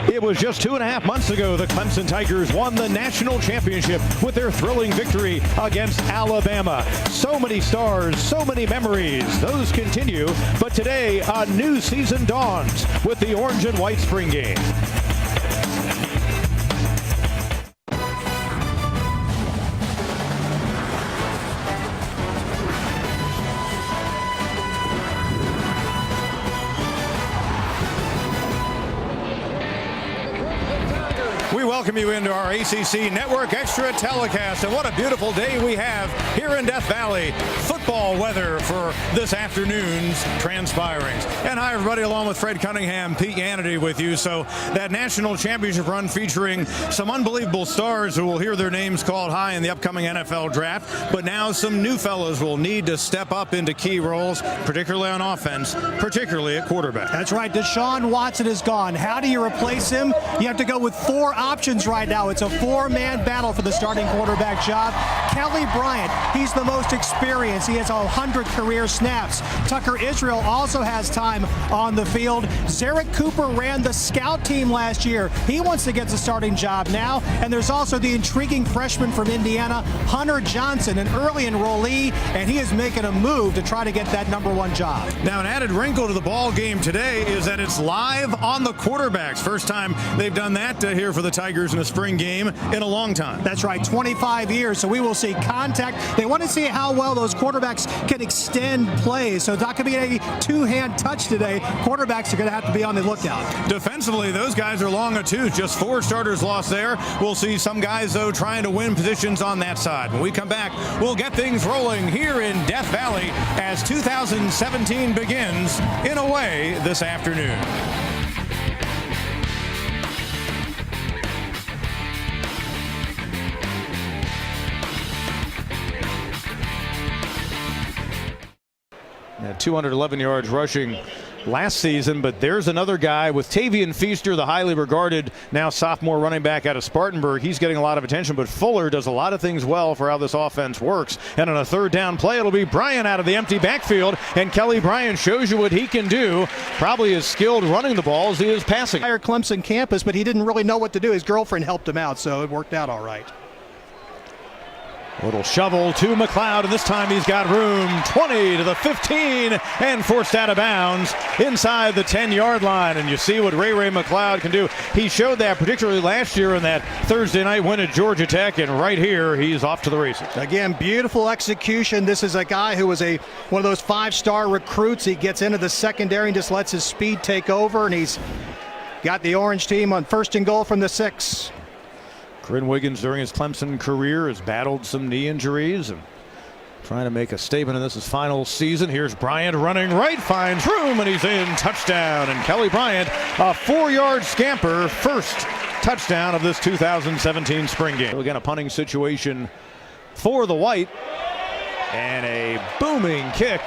It was just 2.5 months ago the Clemson Tigers won the national championship with their thrilling victory against Alabama. So many stars, so many memories. Those continue, but today a new season dawns with the orange and white spring game. We welcome you into our ACC Network Extra telecast, and what a beautiful day we have here in Death Valley. Football weather for this afternoon's transpirings. And hi, everybody, along with Fred Cunningham, Pete Hannity with you. So that national championship run featuring some unbelievable stars who will hear their names called high in the upcoming NFL draft. But now some new fellows will need to step up into key roles, particularly on offense, particularly at quarterback. That's right. Deshaun Watson is gone. How do you replace him? You have to go with four options right now. It's a four-man battle for the starting quarterback job. Kelly Bryant, he's the most experienced. He has 100 career snaps. Tucker Israel also has time on the field. Zarek Cooper ran the scout team last year. He wants to get the starting job now. And there's also the intriguing freshman from Indiana, Hunter Johnson, an early enrollee, and he is making a move to try to get that #1 job. Now, an added wrinkle to the ball game today is that it's live on the quarterbacks. First time they've done that here for the Tigers in a spring game in a long time. That's right, 25 years. So we will see contact. They want to see how well those quarterbacks can extend plays. So it's not going to be a two-hand touch today. Quarterbacks are going to have to be on the lookout. Defensively, those guys are long a tooth. Just 4 starters lost there. We'll see some guys, though, trying to win positions on that side. When we come back, we'll get things rolling here in Death Valley as 2017 begins in a way this afternoon. At 211 yards rushing last season, but there's another guy with Tavian Feaster, the highly regarded now sophomore running back out of Spartanburg. He's getting a lot of attention, but Fuller does a lot of things well for how this offense works. And on a third down play, it'll be Bryant out of the empty backfield, and Kelly Bryant shows you what he can do. Probably as skilled running the ball as he is passing. Entire Clemson campus, but he didn't really know what to do. His girlfriend helped him out, so it worked out all right. Little shovel to McLeod, and this time he's got room. 20 to the 15 and forced out of bounds inside the 10-yard line. And you see what Ray McLeod can do. He showed that particularly last year in that Thursday night win at Georgia Tech, and right here he's off to the races. Again, beautiful execution. This is a guy who was one of those 5-star recruits. He gets into the secondary and just lets his speed take over, and he's got the orange team on 1st and goal from the 6. Corinne Wiggins during his Clemson career has battled some knee injuries and trying to make a statement in this final season. Here's Bryant running right, finds room, and he's in. Touchdown. And Kelly Bryant, a 4-yard scamper, first touchdown of this 2017 spring game. Again, a punting situation for the White, and a booming kick.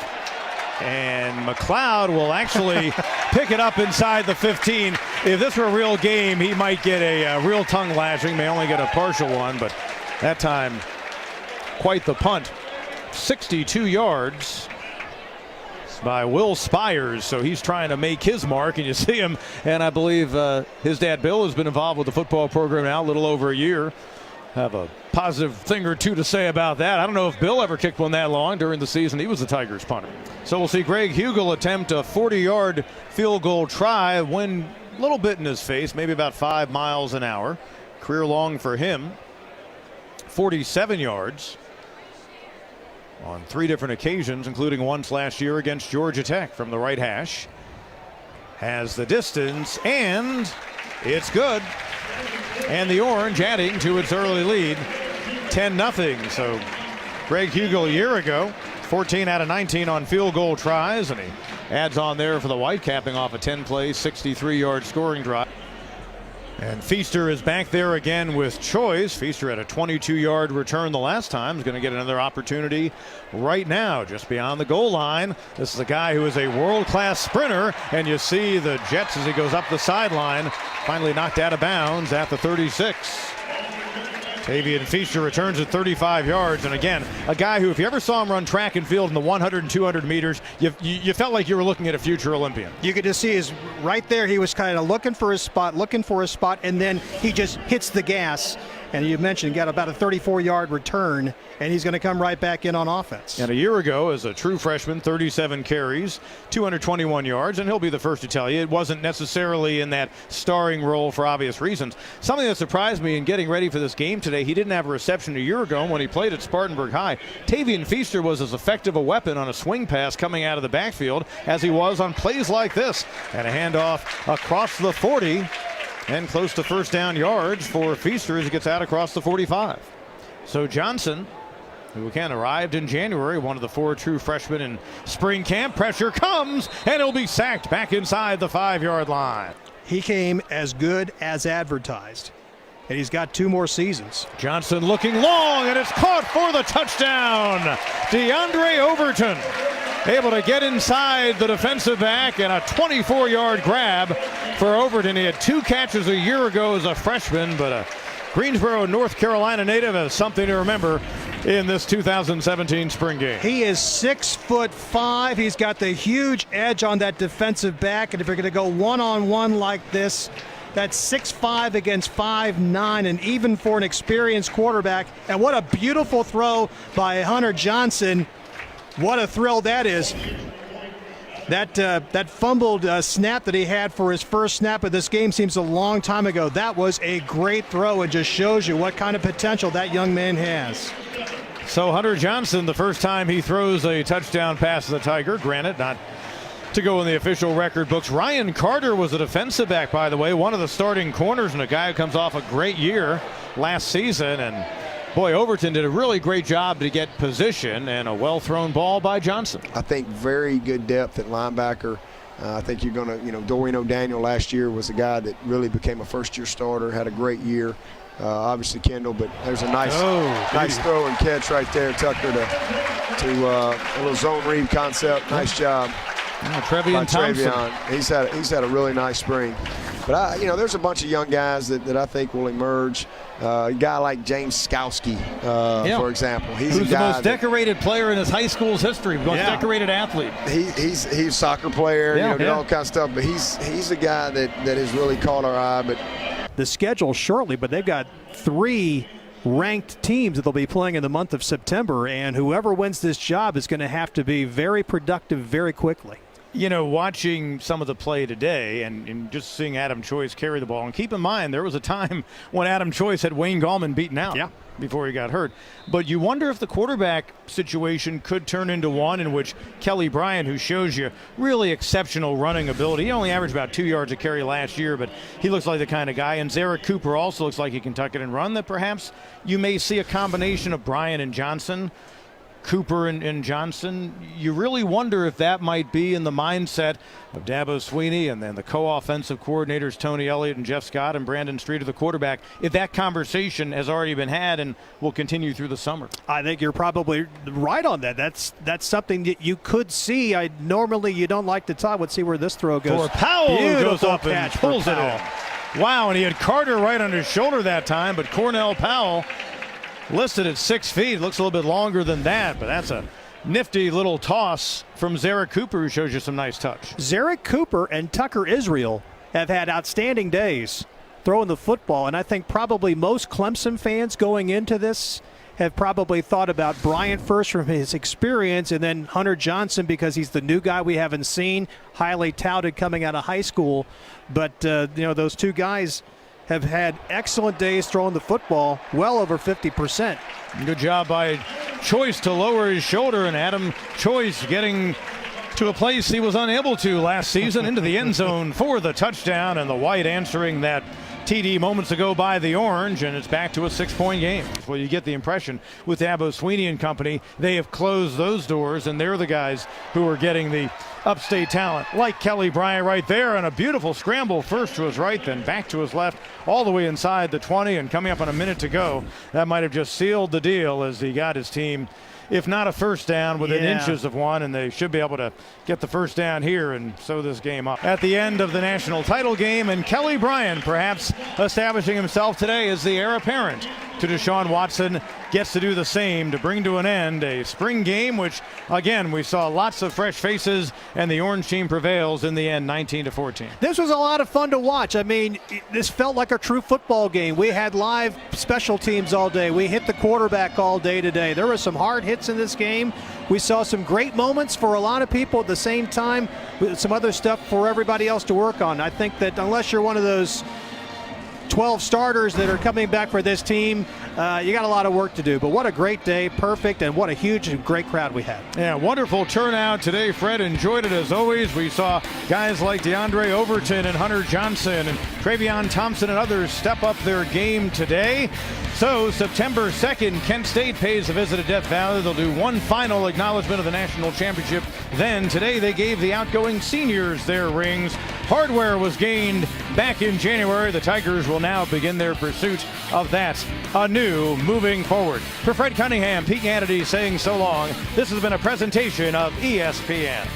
And McLeod will actually pick it up inside the 15. If this were a real game, he might get a real tongue lashing. May only get a partial one, but that time, quite the punt. 62 yards by Will Spires, so he's trying to make his mark, and you see him. And I believe his dad Bill has been involved with the football program now a little over a year. Have a positive thing or two to say about that. I don't know if Bill ever kicked one that long during the season. He was the Tigers punter. So we'll see Greg Hugel attempt a 40-yard field goal try. Wind a little bit in his face, maybe about 5 miles an hour. Career long for him. 47 yards on 3 different occasions, including once last year against Georgia Tech from the right hash. Has the distance, and it's good. And the orange adding to its early lead, 10-0. So Greg Hugel a year ago, 14 out of 19 on field goal tries, and he adds on there for the White, capping off a 10-play, 63-yard scoring drive. And Feaster is back there again with choice. Feaster had a 22-yard return the last time. He's going to get another opportunity right now, just beyond the goal line. This is a guy who is a world-class sprinter, and you see the Jets as he goes up the sideline, finally knocked out of bounds at the 36. Tavian Feaster returns at 35 yards. And again, a guy who, if you ever saw him run track and field in the 100 and 200 meters, you felt like you were looking at a future Olympian. You could just see his right there. He was kind of looking for his spot, and then he just hits the gas. And you mentioned got about a 34-yard return, and he's going to come right back in on offense. And a year ago, as a true freshman, 37 carries, 221 yards, and he'll be the first to tell you it wasn't necessarily in that starring role for obvious reasons. Something that surprised me in getting ready for this game today, he didn't have a reception a year ago when he played at Spartanburg High. Tavian Feaster was as effective a weapon on a swing pass coming out of the backfield as he was on plays like this. And a handoff across the 40. And close to first down yards for Feaster as he gets out across the 45. So Johnson, who again arrived in January, one of the 4 true freshmen in spring camp. Pressure comes, and he'll be sacked back inside the 5-yard line. He came as good as advertised, and he's got 2 more seasons. Johnson looking long, and it's caught for the touchdown. DeAndre Overton able to get inside the defensive back, and a 24-yard grab for Overton. He had 2 catches a year ago as a freshman, but a Greensboro, North Carolina native has something to remember in this 2017 spring game. He is 6'5". He's got the huge edge on that defensive back, and if you're going to go one-on-one like this, that's 6'5" against 5'9", and even for an experienced quarterback. And what a beautiful throw by Hunter Johnson. What a thrill that is. That fumbled snap that he had for his first snap of this game seems a long time ago. That was a great throw and just shows you what kind of potential that young man has. So Hunter Johnson, the first time he throws a touchdown pass to the Tiger, granted not to go in the official record books. Ryan Carter was a defensive back, by the way, one of the starting corners, and a guy who comes off a great year last season. And boy, Overton did a really great job to get position, and a well-thrown ball by Johnson. I think very good depth at linebacker. I think you're going to, Dorian O'Daniel last year was a guy that really became a first-year starter, had a great year. Obviously Kendall, but there's a nice throw and catch right there, Tucker, to a little zone read concept. Nice job. Trevion Thompson. He's had a really nice spring. But there's a bunch of young guys that I think will emerge. A guy like James Skowski, for example. He's the most decorated player in his high school's history, most decorated athlete. He's a soccer player, did all kinds of stuff. But he's a guy that has really caught our eye. But the schedule shortly, but they've got 3 ranked teams that they'll be playing in the month of September, and whoever wins this job is going to have to be very productive very quickly. Watching some of the play today and just seeing Adam Choice carry the ball. And keep in mind, there was a time when Adam Choice had Wayne Gallman beaten out before he got hurt. But you wonder if the quarterback situation could turn into one in which Kelly Bryant, who shows you really exceptional running ability, he only averaged about 2 yards a carry last year, but he looks like the kind of guy. And Zarek Cooper also looks like he can tuck it and run, that perhaps you may see a combination of Bryant and Johnson. Cooper and Johnson, you really wonder if that might be in the mindset of Dabo Swinney and then the co-offensive coordinators Tony Elliott and Jeff Scott and Brandon Streeter, the quarterback, if that conversation has already been had and will continue through the summer. I think you're probably right on that. That's something that you could see. Normally you don't like to talk. Let's see where this throw goes. For Powell goes up and pulls it in. Wow, and he had Carter right on his shoulder that time, but Cornell Powell listed at 6 feet. Looks a little bit longer than that, but that's a nifty little toss from Zarek Cooper, who shows you some nice touch. Zarek Cooper and Tucker Israel have had outstanding days throwing the football, and I think probably most Clemson fans going into this have probably thought about Bryant first from his experience, and then Hunter Johnson because he's the new guy we haven't seen, highly touted coming out of high school. But those 2 guys have had excellent days throwing the football, well over 50%. Good job by Choice to lower his shoulder, and Adam Choice getting to a place he was unable to last season, into the end zone for the touchdown, and the white answering that TD moments ago by the orange, and it's back to a 6-point game. Well, you get the impression with Dabo Swinney and company, they have closed those doors, and they're the guys who are getting the upstate talent, like Kelly Bryant right there, and a beautiful scramble first to his right, then back to his left, all the way inside the 20, and coming up on a minute to go. That might have just sealed the deal as he got his team, if not a first down, within inches of one, and they should be able to get the first down here and sew this game up. At the end of the national title game, and Kelly Bryant perhaps establishing himself today as the heir apparent to Deshaun Watson gets to do the same to bring to an end a spring game, which, again, we saw lots of fresh faces, and the orange team prevails in the end, 19-14. This was a lot of fun to watch. I mean, this felt like a true football game. We had live special teams all day. We hit the quarterback all day today. There were some hard hits in this game. We saw some great moments for a lot of people. At the same time, some other stuff for everybody else to work on. I think that unless you're one of those 12 starters that are coming back for this team, you got a lot of work to do. But what a great day, perfect, and what a huge and great crowd we had. Yeah, wonderful turnout today. Fred enjoyed it as always. We saw guys like DeAndre Overton and Hunter Johnson and Travion Thompson and others step up their game today. So September 2nd, Kent State pays a visit to Death Valley. They'll do one final acknowledgement of the national championship. Then today they gave the outgoing seniors their rings. Hardware was gained back in January. The Tigers will now begin their pursuit of that anew moving forward. For Fred Cunningham, Pete Hannity saying so long. This has been a presentation of ESPN.